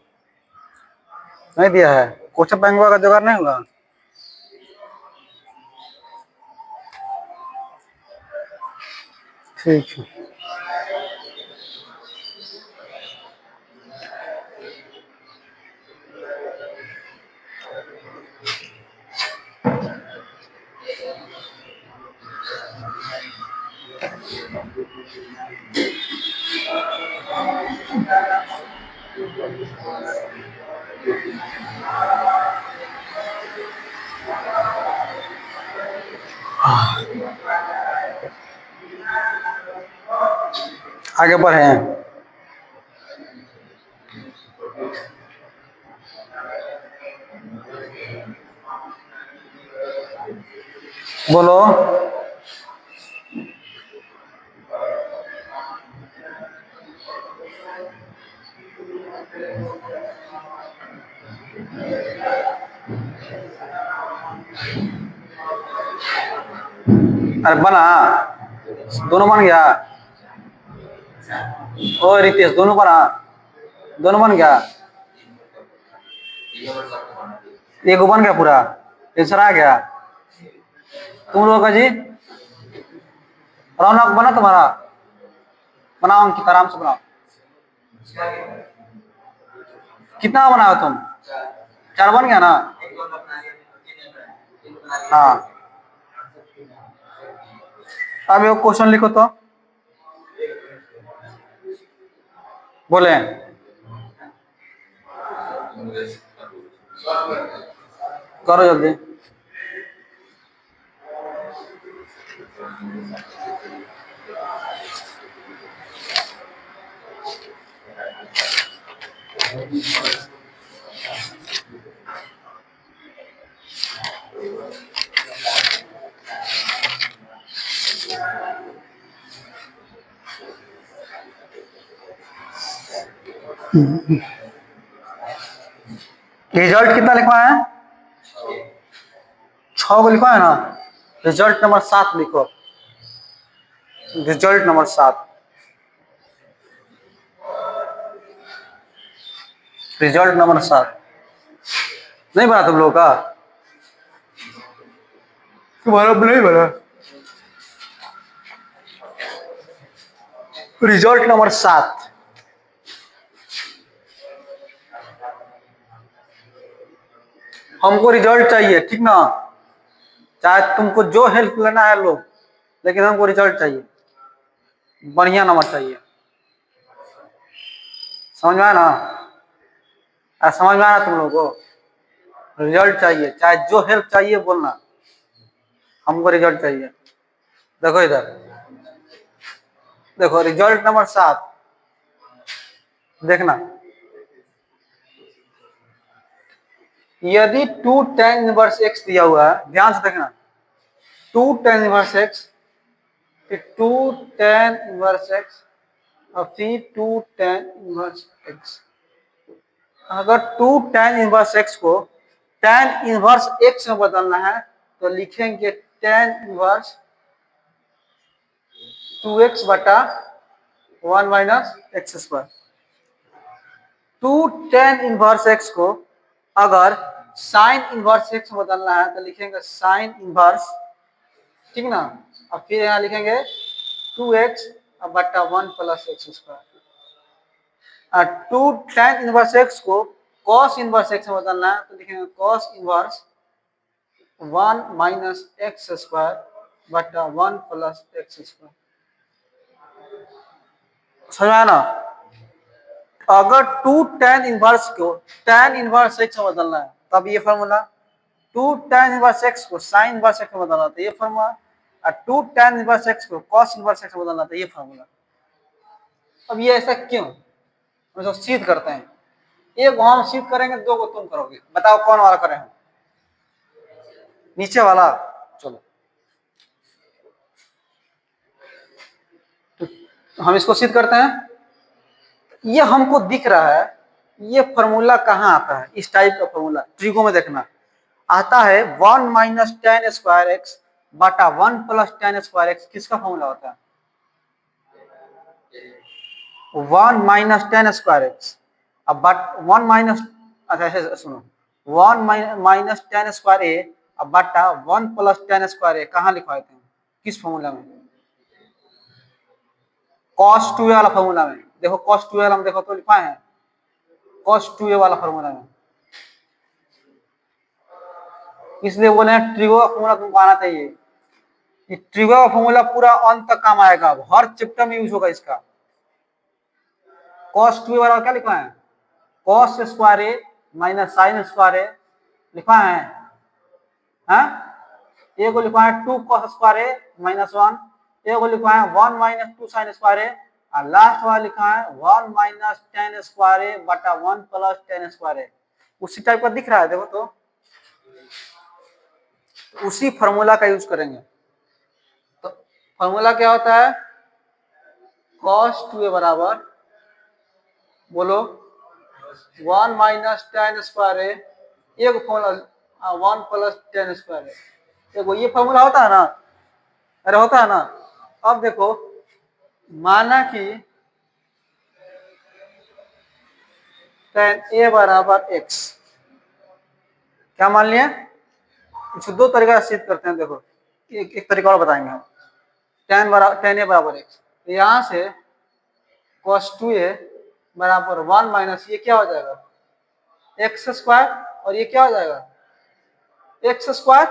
नहीं दिया है? क्वेश्चन बैंक का जुगाड़ नहीं हुआ? ठीक है। आगे बढ़े। बोलो। अरे बना, दोनों बन गया। ओ रितेश, दोनों बना, दोनों बन गया। एक बन गया पूरा, टेंशन आ गया तुम लोगों का जी। रौनक बना तुम्हारा, बनाओ अंकित, आराम से बनाओ। कितना बनाओ तुम? 4 बन गया ना? हाँ, अब एक क्वेश्चन लिखो तो। बोले करो जल्दी। रिजल्ट कितना लिखवा है? 6 को लिखवा है ना। रिजल्ट नंबर 7 लिखो। Result number 7। रिजल्ट नंबर 7 नहीं बना तुम लोगों का? तुम्हारा नहीं बना? Result number 7। हमको रिजल्ट चाहिए, ठीक ना? चाहे तुमको जो हेल्प लेना है लो, लेकिन हमको रिजल्ट चाहिए, बढ़िया नंबर चाहिए। समझ में आया ना? समझ में आया तुम लोगों को? रिजल्ट चाहिए, चाहे जो हेल्प चाहिए बोलना, हमको रिजल्ट चाहिए। देखो इधर, देखो रिजल्ट नंबर 7 देखना। यदि 2 tan इनवर्स x दिया हुआ है, ध्यान से देखना, 2 tan इनवर्स x, फिर 2 tan इनवर्स x और फिर 2 tan इनवर्स x। अगर 2 tan इनवर्स x को tan इनवर्स x में बदलना है तो लिखेंगे tan इनवर्स 2x बटा 1 minus x square. 2 tan inverse x को अगर साइन इनवर्स x में बदलना है तो लिखेंगे साइन इनवर्स, ठीक ना? और फिर यहाँ लिखेंगे 2x बटा 1 plus x square. 2 tan inverse x को cos इनवर्स x में बदलना है तो लिखेंगे cos inverse 1 minus x square बटा 1 प्लस एक्स स्क्वायर। समझ आया ना? अगर 2 tan इनवर्स को tan इनवर्स x में बदलना है तब ये फॉर्मूला, 2 tan इनवर्स x को sin इनवर्स x में बदलना तो ये फॉर्मूला, और 2 tan इनवर्स x को cos इनवर्स x में बदलना तो ये फॉर्मूला। अब ये ऐसा क्यों? हम तो सिद्ध करते हैं, एक को हम सिद्ध करेंगे, 2 को तुम करोगे। बताओ कौन वाला करें हम? नीचे वाला। चलो तो हम इसको सिद्ध करते हैं। ये हमको दिख रहा है, ये फॉर्मूला कहाँ आता है? इस टाइप का फॉर्मूला ट्रिगो में देखना आता है 1 माइनस टेन स्क्वायर एक्स बटा 1 प्लस टेन स्क्वायर एक्स। किसका फॉर्मूला होता है? 1 माइनस टेन स्क्वायर एक्स अब बट 1 माइनस, अच्छा ऐसे सुनो, 1 माइनस टेन स्क्वायर ए अब बटा 1 प्लस टेन स्क्वायर ए कहाँ लिखवाए थे? किस फॉर्मूला में? cos 2a वाला फॉर्मूला में। देखो cos 2a वाला में देखो तो लिखवाए हैं, cos 2a वाला फॉर्मूला में। इसलिए बोले हैं ट्रिगो का फॉर्मूला तुमको आना चाहिए। ये ट्रिगो का फॉर्मूला पूरा अंत तक काम आएगा, हर चैप्टर में यूज होगा इसका। cos 2a वाला क्या लिखवाए हैं? cos स्क्वायर ए माइनस साइन स्क्वायर ए लिखवाए हैं। हाँ, ए को लिखवा है 2 cos स्क्वायर ए माइनस 1, ए को लिखवा है 1 माइनस 2 sin स्क्वायर ए, और लास्ट वाला लिखा है 1 माइनस tan स्क्वायर ए बटा 1 प्लस tan स्क्वायर ए। उसी टाइप का दिख रहा है, देखो तो उसी फॉर्मूला का यूज करेंगे। तो फॉर्मूला क्या होता है, cos 2a बराबर, बोलो 1 माइनस tan स्क्वायर ए, एक फॉर्मूला 1 प्लस tan स्क्वायर ए, देखो ये फॉर्मूला होता है ना, अरे होता है ना। अब देखो माना कि tan a बराबर x, क्या मान लिया, इसको दो तरीका से सिद्ध करते हैं। देखो एक तरीका और बताएंगे हम, tan a बराबर x, तो यहाँ से cos 2a बराबर 1 माइनस ये क्या हो जाएगा एक्स स्क्वायर, और ये क्या हो जाएगा एक्स स्क्वायर,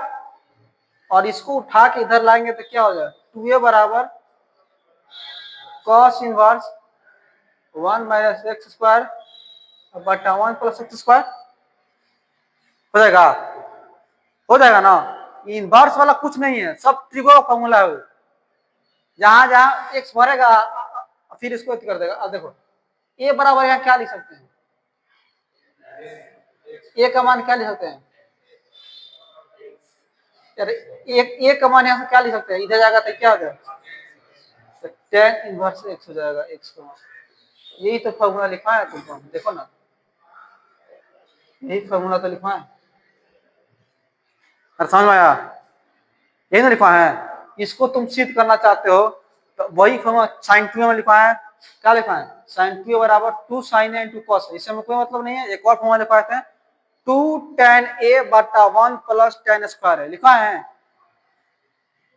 और इसको उठा के इधर लाएंगे तो क्या हो जाएगा 2a बराबर cos inverse 1 minus x square बटा 1 प्लस एक्स स्क्वायर, हो जाएगा, हो जाएगा ना। इनवर्स वाला कुछ नहीं है, सब त्रिकोण का फॉर्मूला है वो, जहां जहां एक्स भरेगा फिर इसको कर देगा। अब देखो ए बराबर यहाँ क्या लिख सकते हैं, ए का मान क्या लिख सकते हैं, एक का मान यहाँ से क्या लिख सकते हैं, इधर जाएगा तो क्या हो जाएगा tan इनवर्स एक्स हो जाएगा, एक्स का मान, यही तो फॉर्मूला लिखा है तुमको, देखो ना यही फॉर्मूला तो लिखा है, अरे समझ में आया, यही ना लिखा है। इसको तुम सिद्ध करना चाहते हो तो वही फॉर्मूला sin 2a में लिखा है, क्या लिखा है sin 2a बराबर 2 sin a into cos, इससे में कोई मतलब नहीं है। एक और फॉर्मूला लिखा है 2 tan a बटा 1 प्लस tan स्क्वायर है, लिखा है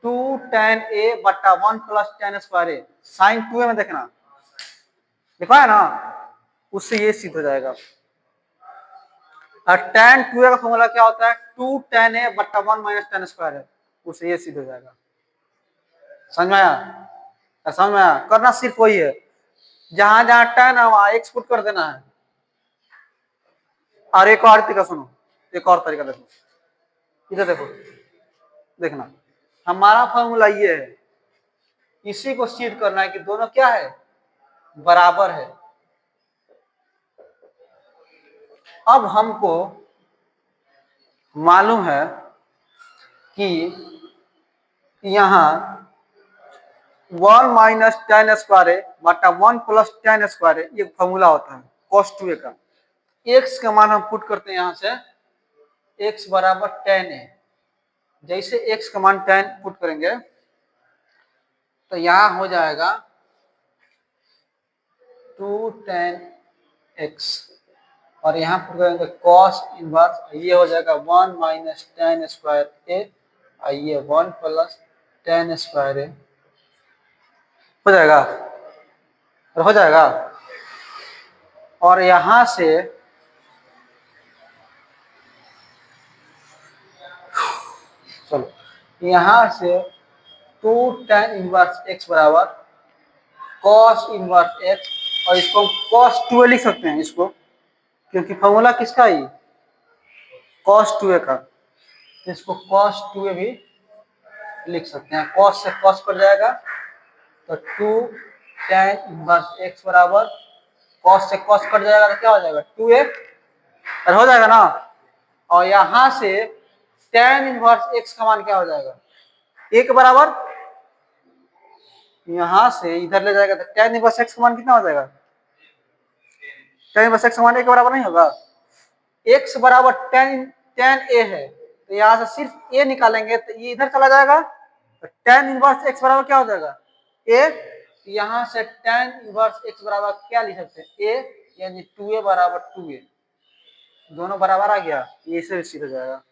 2 tan a बटा 1 प्लस tan स्क्वायर है, sin 2a में देखना लिखा है ना, उससे ये सिद्ध हो जाएगा। और tan 2a का फॉर्मूला क्या होता है 2 tan a बटा 1 माइनस tan स्क्वायर है, उससे ये सिद्ध हो जाएगा। समझ में आया, समझ में आया, करना सिर्फ वही है, जहां जहां tan है वहां एक्स पुट कर देना है। और एक और तरीका सुनो, एक और तरीका देखो, इधर देखो, देखना हमारा फॉर्मूला ये है, इसी को सिद्ध करना है कि दोनों क्या है बराबर है। अब हमको मालूम है कि यहाँ 1 माइनस tan स्क्वायर है बटा 1 प्लस tan स्क्वायर है, ये फॉर्मूला होता है cos 2a का। x का मान हम पुट करते हैं यहाँ से, x बराबर tan है, जैसे x का मान tan पुट करेंगे तो यहाँ हो जाएगा 2 tan x, और यहाँ पुट करेंगे cos इनवर्स, ये हो जाएगा 1 माइनस tan स्क्वायर a, और ये 1 प्लस tan स्क्वायर a, हो जाएगा, और हो जाएगा। और यहां से चलो यहां से 2 tan इनवर्स x बराबर cos इनवर्स x, और इसको cos 2a लिख सकते हैं इसको, क्योंकि फॉर्मूला किसका है cos 2a का, तो इसको cos 2a भी लिख सकते हैं। cos से cos कट जाएगा तो 2 tan इनवर्स x बराबर cos से cos कट जाएगा तो क्या हो जाएगा 2a, और हो जाएगा ना। और यहां से tan इनवर्स x का मान क्या हो जाएगा एक बराबर, यहां से इधर ले जाएगा तो tan इनवर्स x का मान कितना हो जाएगा, tan इनवर्स x का मान एक के बराबर नहीं होगा, x बराबर tan a है, तो यहां से सिर्फ a निकालेंगे तो ये इधर चला जाएगा, तो tan इनवर्स x बराबर क्या हो जाएगा a, यहां से tan इनवर्स x बराबर क्या लिख सकते हैं a, यानी 2a बराबर 2a, दोनों बराबर आ गया, ये इससे सिद्ध हो जाएगा,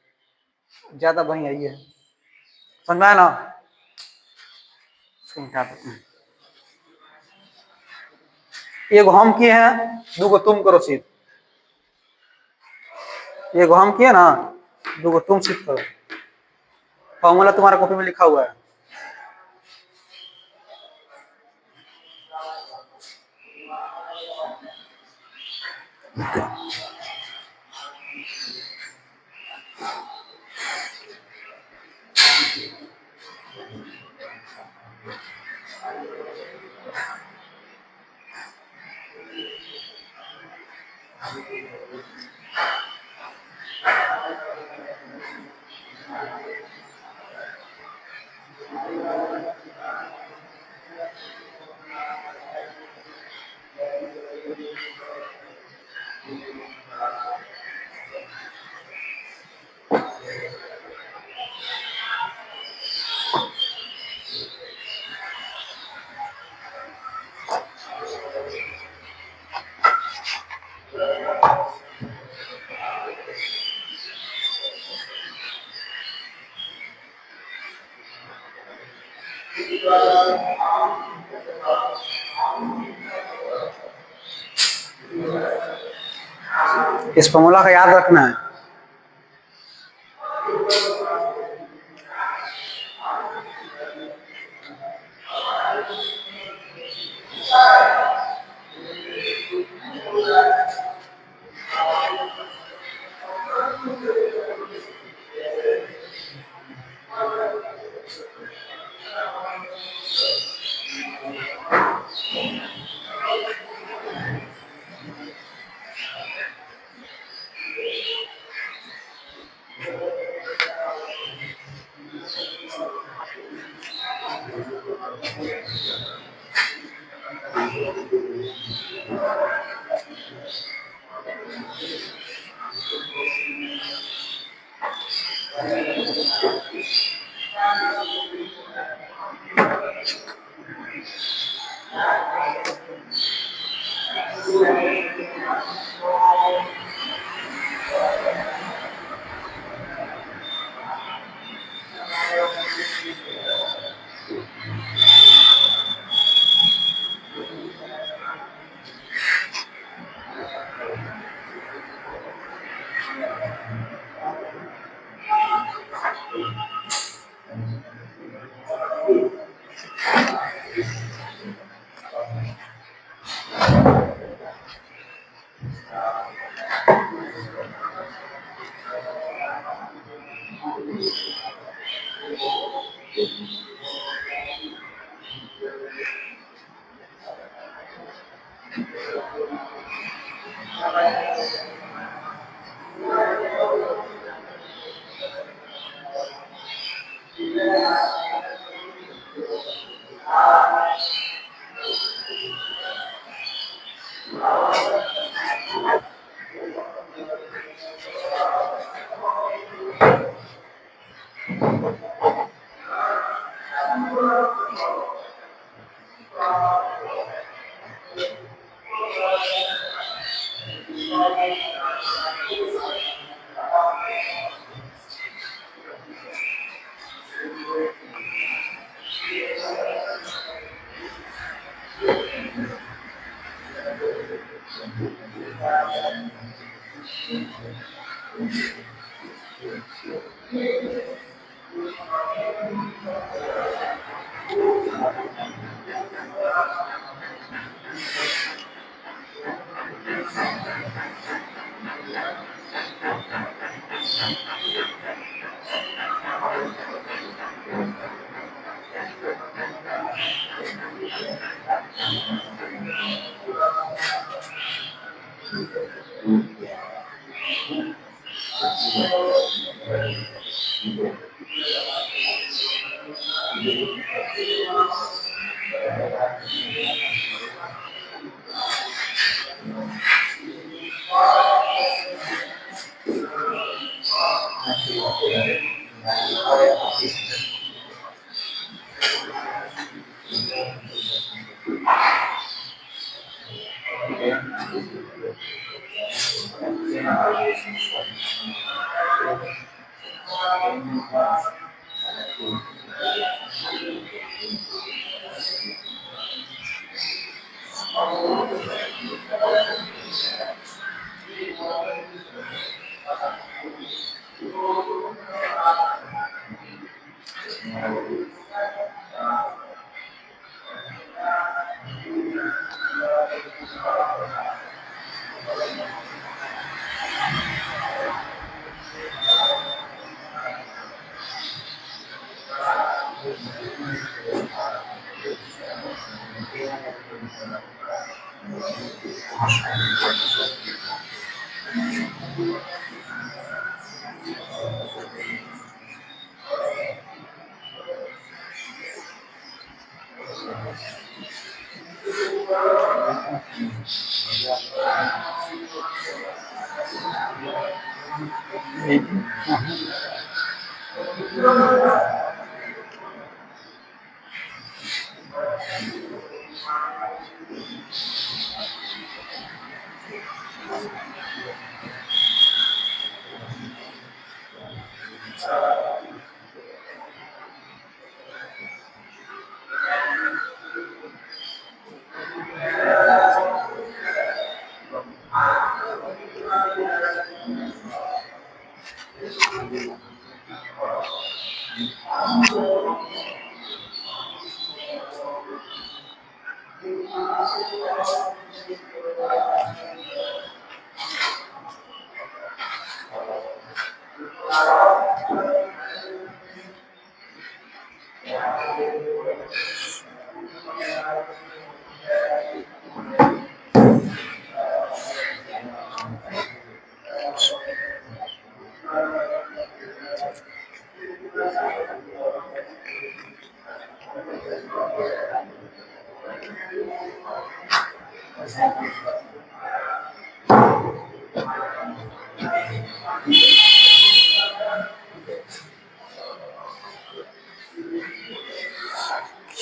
ज्यादा बढ़िया ये है, समझ में आया ना। एगो हम किए हैं, दूगो तुम करो सिद्ध, एगो हम किए ना, दूगो तुम सिद्ध करो, फॉर्मूला तुम्हारा कॉपी में लिखा हुआ है। इस फॉर्मूला का याद रखना है।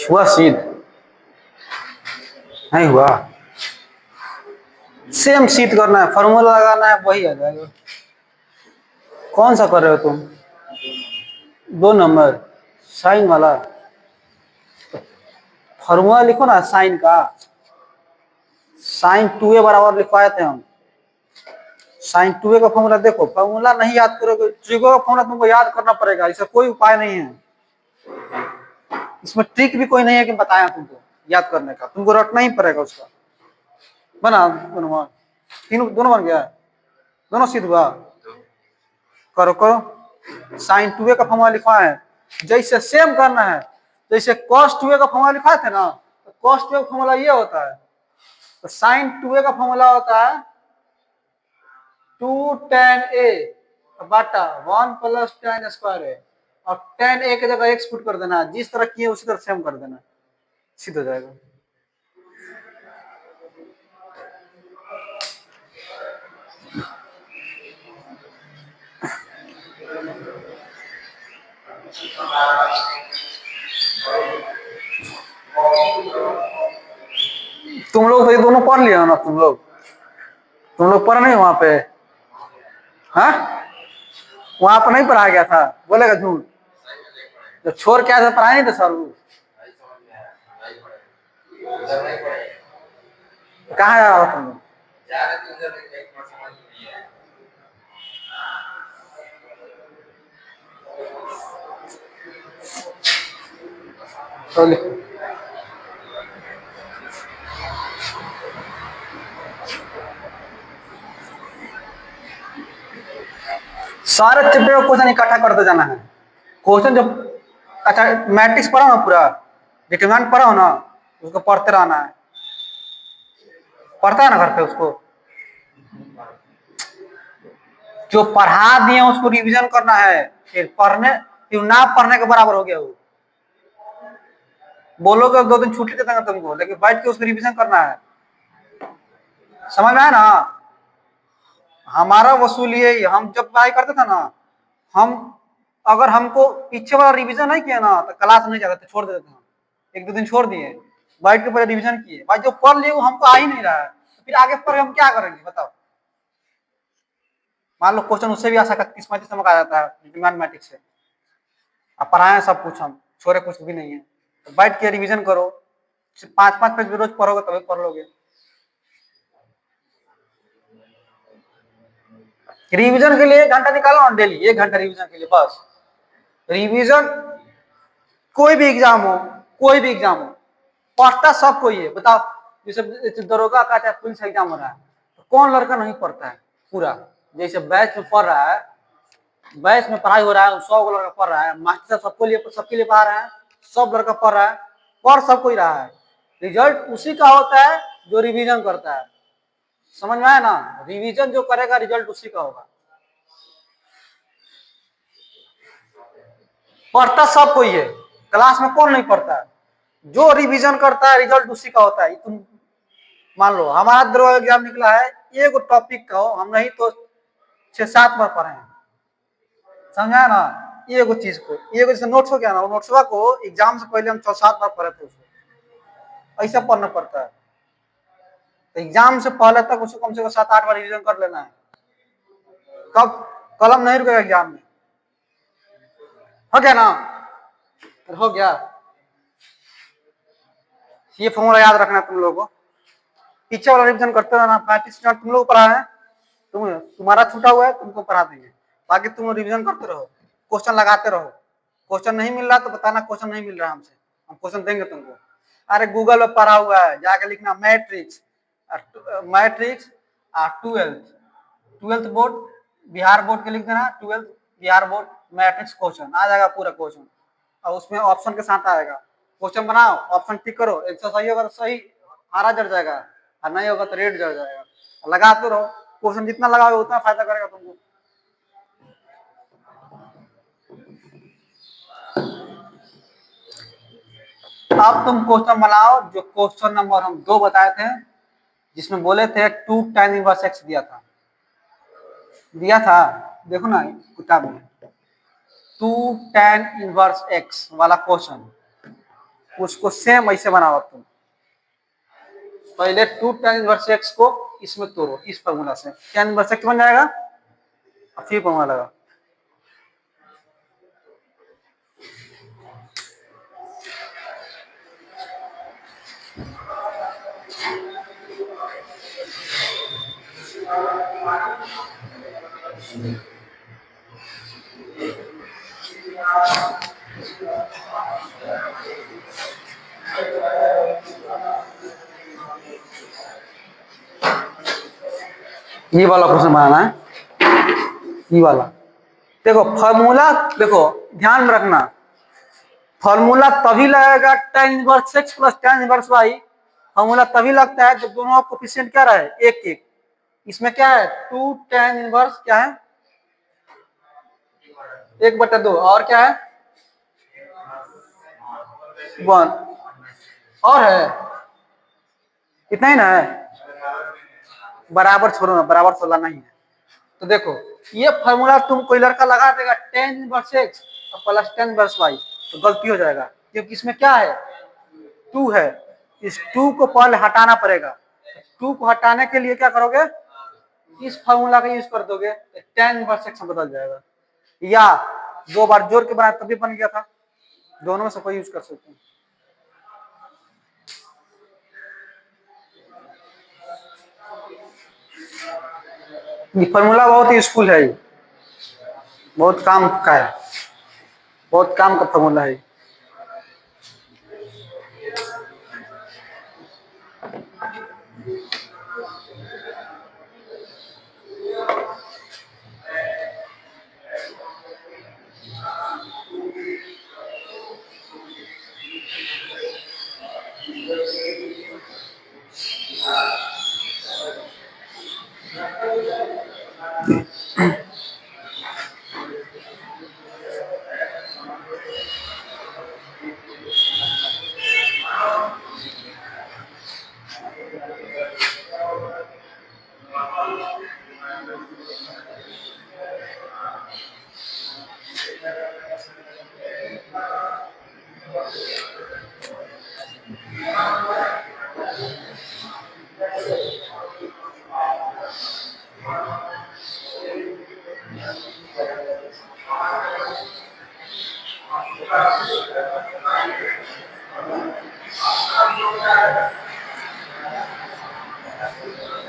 हुआ सिद्ध? नहीं हुआ। सेम सिद्ध करना है, फॉर्मूला लगाना है, वही आ जाएगा। कौन सा कर रहे हो तुम? 2 नंबर साइन वाला। फॉर्मूला लिखो ना साइन का। साइन 2a बराबर लिखवाए थे हम। साइन 2a का फॉर्मूला देखो, फॉर्मूला नहीं याद करोगे, ट्रिगो का फॉर्मूला तुमको याद करना पड़ेगा, इसका कोई उपाय नहीं है। इसमें ट्रिक भी कोई नहीं है कि बताया तुमको याद करने का, तुमको रटना ही पड़ेगा उसका। बना दोनों, तीनों दोनों बन गया, दोनों सिद्ध हुआ। करो करो। साइन 2a का फॉर्मूला लिखा है, जैसे सेम करना है। जैसे cos 2a का फॉर्मूला लिखा थे ना, तो cos 2a का फॉर्मूला ये होता है। तो साइन 2a का फॉर्मूला होता है 2 tan a बटा 1 प्लस tan स्क्वायर है, और tan a की जगह x पुट कर देना, जिस तरह किए उसी तरह सेम कर देना, सिद्ध हो जाएगा। तुम लोग तो ये दोनों पढ़ लिया ना, तुम लोग पढ़ नहीं वहां पे? हाँ, वहां पर नहीं पढ़ाया गया था, बोलेगा झूठ। जब छोड़ के आया था पढ़ाया नहीं था सर वो। कहाँ जा रहा था तुम लोग? तो लिखो। सारे चैप्टर का क्वेश्चन इकट्ठा करते जाना है। क्वेश्चन जब अच्छा मैट्रिक्स पढ़ा ना, पूरा डिटरमिनेंट पढ़ा हो ना, उसको पढ़ते रहना है। पढ़ता है ना घर पे उसको? जो पढ़ा दिए उसको रिवीजन करना है। फिर ना पढ़ने के बराबर हो गया वो। बोलोगे 2 दिन छुट्टी दे देंगे तुमको, लेकिन बैठ के उसको रिवीजन करना है। समझ में आया ना? हमारा वसूल ये, हम जब पढ़ाई करते थे ना, हम अगर हमको पीछे वाला रिवीजन नहीं किया ना, तो क्लास नहीं जाते थे, छोड़ देते थे। 1-2 दिन छोड़ दिए, बैठ के पहले रिवीजन किए। भाई जो पढ़ लिए वो हमको आ ही नहीं रहा है, तो फिर आगे पढ़ हम क्या करेंगे बताओ? मान लो क्वेश्चन उससे भी आ सकता है, 30-35 नंबर का आ जाता है मैथमेटिक्स से। अब पढ़ाए सब कुछ, हम छोड़े कुछ भी नहीं है। तो बैठ के रिवीजन करो, 5-5 पेज रोज पढ़ोगे तभी पढ़ लोगे। रिवीजन के लिए 1 घंटा निकालो ना डेली, 1 घंटा रिवीजन के लिए बस। रिवीजन कोई भी एग्जाम हो, कोई भी एग्जाम हो, पढ़ता सब कोई है। बताओ, जैसे दरोगा का चाहे पुलिस एग्जाम हो रहा है, तो कौन लड़का नहीं पढ़ता है पूरा? जैसे बैच में पढ़ रहा है, बैच में पढ़ाई हो रहा है, 100 लड़का पढ़ रहा है, मास्टर सबके लिए पढ़ा रहा है, सब लड़का पढ़ रहा है, पढ़ सब कोई रहा है। रिजल्ट उसी का होता है जो रिवीजन करता है। समझ में आया ना? रिवीजन जो करेगा रिजल्ट उसी का होगा। पढ़ता सब कोई है, क्लास में कौन नहीं पढ़ता है? जो रिवीजन करता है रिजल्ट उसी का होता है। तुम मान लो हमारा दरोगा एग्जाम निकला है, एक टॉपिक का हो, हम नहीं तो 6-7 बार पढ़े हैं। समझा ना? ये चीज को, ये जैसे नोट्स हो गया ना, नोट्सवा को एग्जाम से पहले हम 6-7 बार पढ़े थे उसको, ऐसा पढ़ना पड़ता है। तो एग्जाम से पहले तक उसको कम से कम 7-8 बार रिवीजन कर लेना है, तब कलम नहीं रुकेगा एग्जाम में। हो गया ना? तो हो गया। ये फॉर्मूला याद रखना तुम लोगों को, पीछे वाला रिवीजन करते रहना। 35 मिनट तुम लोग पढ़ा है, तुम्हारा छूटा हुआ है, तुमको पढ़ा देंगे। बाकी तुम रिवीजन करते रहो, क्वेश्चन लगाते रहो। क्वेश्चन नहीं मिल रहा तो बताना क्वेश्चन नहीं मिल रहा हमसे, हम क्वेश्चन देंगे तुमको। अरे गूगल में पढ़ा हुआ है, जाके लिखना matrix twelfth board, Bihar board के लिख देना, 12th Bihar board matrix question आ जाएगा पूरा क्वेश्चन, और उसमें ऑप्शन के साथ आएगा। क्वेश्चन बनाओ, ऑप्शन टिक करो, एक सही होगा तो सही, हरा जड़ जाएगा, और नहीं होगा तो रेड जड़ जाएगा। लगाते रहो, क्वेश्चन जितना लगाओगे उतना फायदा करेगा तुमको। अब तुम क्वेश्चन बनाओ जो क्वेश्चन नंबर हम 2 बताए थे, जिसमें बोले थे 2 tan इनवर्स x दिया था, देखो ना किताब में 2 tan इनवर्स x वाला क्वेश्चन, उसको सेम ऐसे बनाओ तुम। पहले 2 tan इनवर्स x को इसमें तोड़ो, इस फॉर्मूला से tan इनवर्स x बन जाएगा, और फिर फॉर्मूला लगा। ये वाला क्वेश्चन बनाना है, ये वाला। देखो फॉर्मूला, देखो ध्यान में रखना, फॉर्मूला तभी लगेगा tan inverse x plus tan inverse y, formula तभी लगता है जब दोनों कोएफिशिएंट क्या रहे, एक एक। इसमें क्या है 2 tan इनवर्स क्या है 1/2, और क्या है 1, और है इतना ही ना है, बराबर छोड़ो ना, बराबर तो लाना ही है। तो देखो ये फॉर्मूला तुम कोई लड़का लगा देगा tan इनवर्स x और प्लस tan इनवर्स y, तो गलती हो जाएगा, क्योंकि इसमें क्या है 2 है, इस 2 को पहले हटाना पड़ेगा। 2 को हटाने के लिए क्या करोगे, इस फॉर्मूला का यूज कर दोगे, tan इनवर्स x बदल जाएगा, या 2 बार जोड़ के बनाया तभी बन गया था, दोनों में से कोई यूज कर सकते हैं। ये फॉर्मूला बहुत यूजफुल है, बहुत काम का है, बहुत काम का फॉर्मूला है।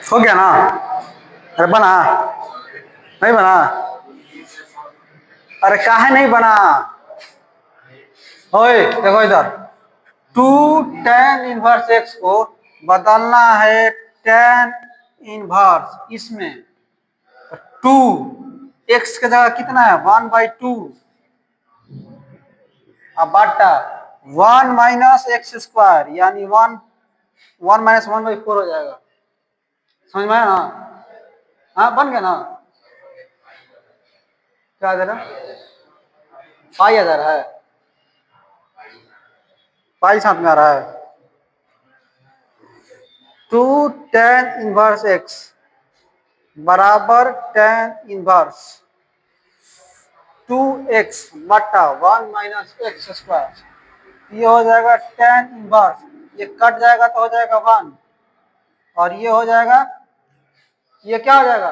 हो गया ना, अरे बना नहीं बना, अरे काहे नहीं बना, ओए देखो इधर 2 tan इनवर्स x को बदलना है tan इनवर्स इसमें, 2 x की जगह कितना है 1/2, अब बाटा 1 माइनस एक्स स्क्वायर, यानी 1 माइनस 1/4 हो जाएगा, समझ में आया ना, हाँ बन गया ना, क्या दे रहा पाई आ जा रहा है, पाई साथ में आ रहा है, 2 tan इनवर्स x बराबर tan इनवर्स 2x बटा 1 माइनस एक्स स्क्वायर, ये हो जाएगा tan इनवर्स, ये कट जाएगा तो हो जाएगा 1, और ये हो जाएगा, ये क्या हो जाएगा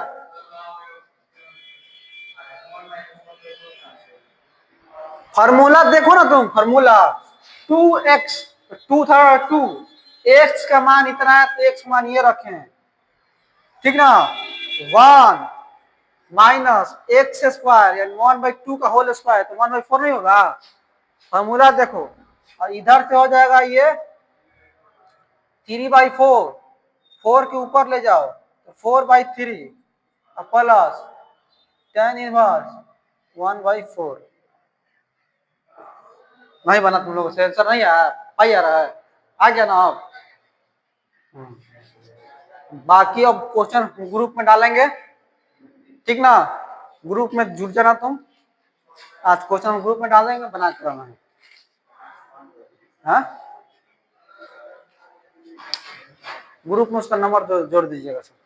फार्मूला देखो ना तुम, फार्मूला 2x, 2 था 2, x का मान इतना है तो x मान ये रखे हैं, ठीक ना, 1 माइनस एक्स स्क्वायर यानी 1/2 का होल स्क्वायर, तो 1/4 नहीं होगा, फार्मूला देखो, और इधर से हो जाएगा ये 3/4, 4 के ऊपर ले जाओ तो 4/3 प्लस tan इनवर्स 1/4, नहीं बना तुम लोगों से, आंसर नहीं आया, पाई आ रहा है, आ गया ना अब। बाकी अब क्वेश्चन ग्रुप में डालेंगे, ठीक ना, ग्रुप में जुड़ जाना तुम, आज क्वेश्चन ग्रुप में डालेंगे, बना के रहना है, हाँ ग्रुप में उसका नंबर जोड़ दीजिएगा सर।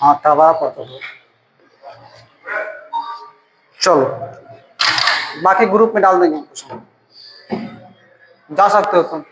हाँ तबाह पड़ता है। चलो बाकी ग्रुप में डाल देंगे, जा सकते हो तुम।